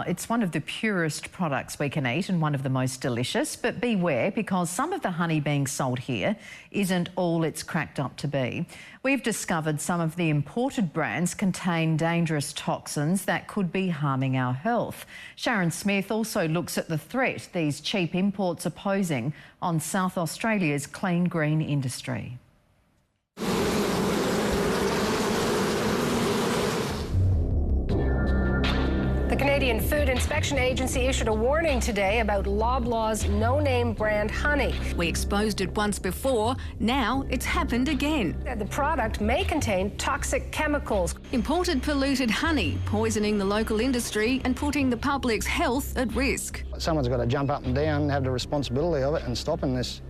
It's one of the purest products we can eat and one of the most delicious, but beware because some of the honey being sold here isn't all it's cracked up to be. We've discovered some of the imported brands contain dangerous toxins that could be harming our health. Sharon Smith also looks at the threat these cheap imports are posing on South Australia's clean green industry. The Canadian Food Inspection Agency issued a warning today about Loblaws no-name brand honey. We exposed it once before, now it's happened again. The product may contain toxic chemicals. Imported polluted honey, poisoning the local industry and putting the public's health at risk. Someone's got to jump up and down and have the responsibility of it and stopping this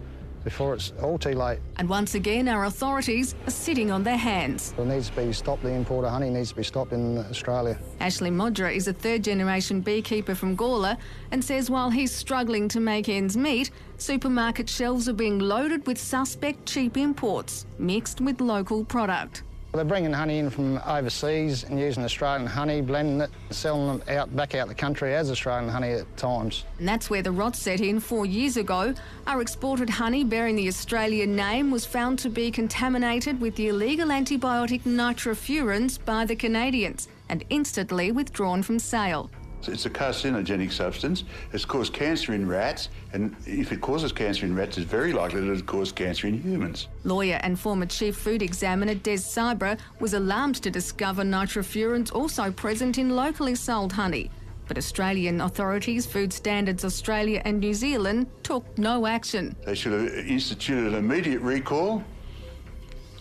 before it's all too late. And once again, our authorities are sitting on their hands. It needs to be stopped. The import of honey needs to be stopped in Australia. Ashley Modra is a third-generation beekeeper from Gawler and says while he's struggling to make ends meet, supermarket shelves are being loaded with suspect cheap imports mixed with local product. They're bringing honey in from overseas and using Australian honey, blending it, selling them back out the country as Australian honey at times. And that's where the rot set in 4 years ago. Our exported honey bearing the Australian name was found to be contaminated with the illegal antibiotic nitrofurans by the Canadians and instantly withdrawn from sale. It's a carcinogenic substance. It's caused cancer in rats, and if it causes cancer in rats, it's very likely that it'll cause cancer in humans. Lawyer and former Chief Food Examiner Des Cybra was alarmed to discover nitrofurans also present in locally sold honey. But Australian authorities, Food Standards Australia and New Zealand, took no action. They should have instituted an immediate recall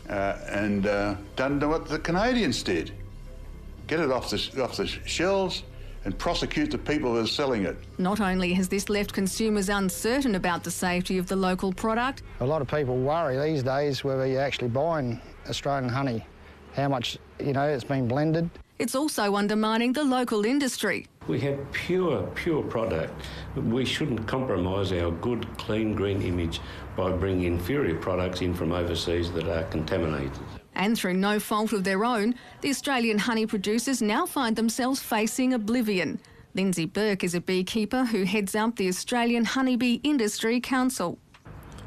and done what the Canadians did. Get it off the shelves and prosecute the people that are selling it. Not only has this left consumers uncertain about the safety of the local product, a lot of people worry these days whether you're actually buying Australian honey, how much, it's been blended. It's also undermining the local industry. We have pure product. We shouldn't compromise our good, clean, green image by bringing inferior products in from overseas that are contaminated. And through no fault of their own, the Australian honey producers now find themselves facing oblivion. Lindsay Burke is a beekeeper who heads up the Australian Honeybee Industry Council.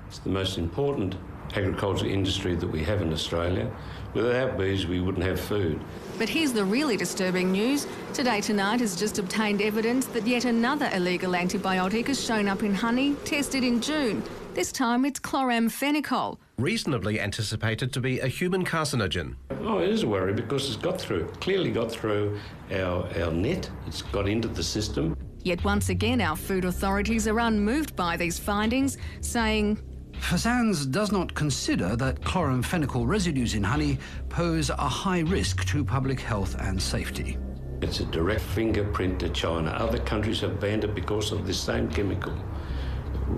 It's the most important agricultural industry that we have in Australia. Without bees, we wouldn't have food. But here's the really disturbing news. Today Tonight has just obtained evidence that yet another illegal antibiotic has shown up in honey tested in June. This time it's chloramphenicol. Reasonably anticipated to be a human carcinogen. Oh, it is a worry because it's clearly got through our net. It's got into the system. Yet once again our food authorities are unmoved by these findings, saying FSANZ does not consider that chloramphenicol residues in honey pose a high risk to public health and safety. It's a direct fingerprint to China. Other countries have banned it because of this same chemical.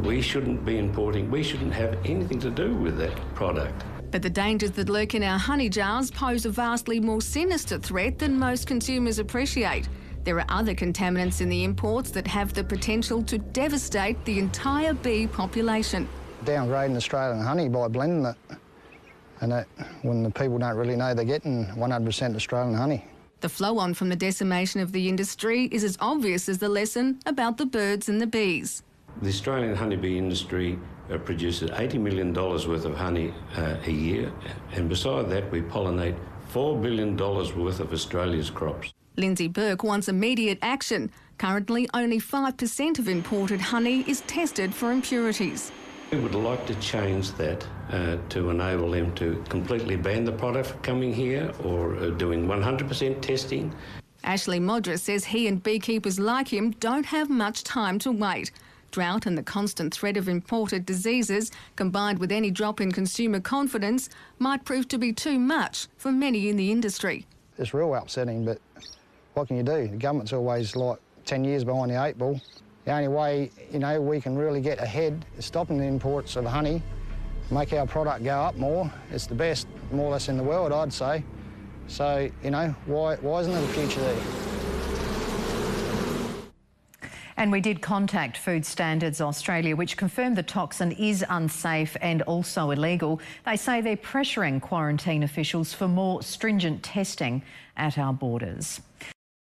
We shouldn't be importing, we shouldn't have anything to do with that product. But the dangers that lurk in our honey jars pose a vastly more sinister threat than most consumers appreciate. There are other contaminants in the imports that have the potential to devastate the entire bee population. Downgrading Australian honey by blending it, and when the people don't really know they're getting 100% Australian honey. The flow-on from the decimation of the industry is as obvious as the lesson about the birds and the bees. The Australian honeybee industry produces $80 million worth of honey a year, and beside that we pollinate $4 billion worth of Australia's crops. Lindsay Burke wants immediate action. Currently, only 5% of imported honey is tested for impurities. We would like to change that to enable them to completely ban the product from coming here or doing 100% testing. Ashley Modra says he and beekeepers like him don't have much time to wait. Drought and the constant threat of imported diseases, combined with any drop in consumer confidence, might prove to be too much for many in the industry. It's real upsetting, but what can you do? The government's always like 10 years behind the 8 ball. The only way, we can really get ahead is stopping the imports of honey, make our product go up more. It's the best, more or less, in the world, I'd say. So, why isn't there a future there? And we did contact Food Standards Australia, which confirmed the toxin is unsafe and also illegal. They say they're pressuring quarantine officials for more stringent testing at our borders.